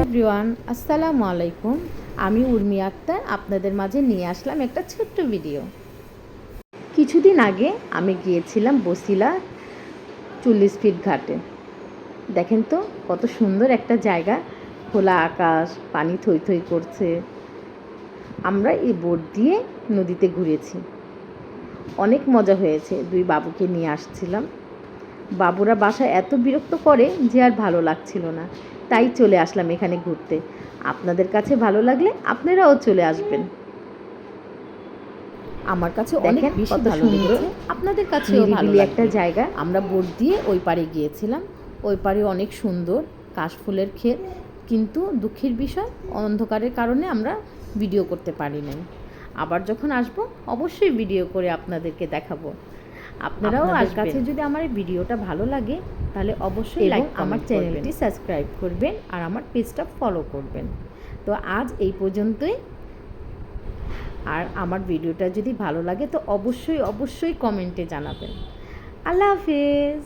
Everyone, আসসালামু আলাইকুম। আমি উর্মি আক্তার আপনাদের মাঝে নিয়ে আসলাম একটা ছোট্ট ভিডিও। কিছুদিন আগে আমি গিয়েছিলাম বসিলা 40 ফিট ঘাটে। দেখেন তো কত সুন্দর একটা জায়গা, খোলা আকাশ, পানি থই থই করছে। আমরা এই বোট দিয়ে নদীতে ঘুরেছি, অনেক মজা হয়েছে। দুই বাবুকে নিয়ে আসছিলাম। বাবুরা বাসায় এত বিরক্ত করে যে আর ভালো লাগছিল না, তাই চলে আসলাম এখানে ঘুরতে। আপনাদের কাছে ভালো লাগলে আপনারাও চলে আসবেন। আমার কাছে অনেক বেশি ভালো লেগেছে, আপনাদের কাছেও ভালো লাগবে। একটা জায়গা, আমরা বোট দিয়ে ওই পারে গিয়েছিলাম। ওই পারে অনেক সুন্দর কাশফুলের ক্ষেত, কিন্তু দুঃখের বিষয় অন্ধকারের কারণে আমরা ভিডিও করতে পারি নাই। আবার যখন আসবো অবশ্যই ভিডিও করে আপনাদেরকে দেখাবো। আপনারাও কাছে যদি আমার এই ভিডিওটা ভালো লাগে তাহলে অবশ্যই লাইক, আমার চ্যানেলটি সাবস্ক্রাইব করবেন আর আমার পেজটা ফলো করবেন। তো আজ এই পর্যন্তই। আর আমার ভিডিওটা যদি ভালো লাগে তো অবশ্যই কমেন্টে জানাবেন। আল্লাহ হাফেজ।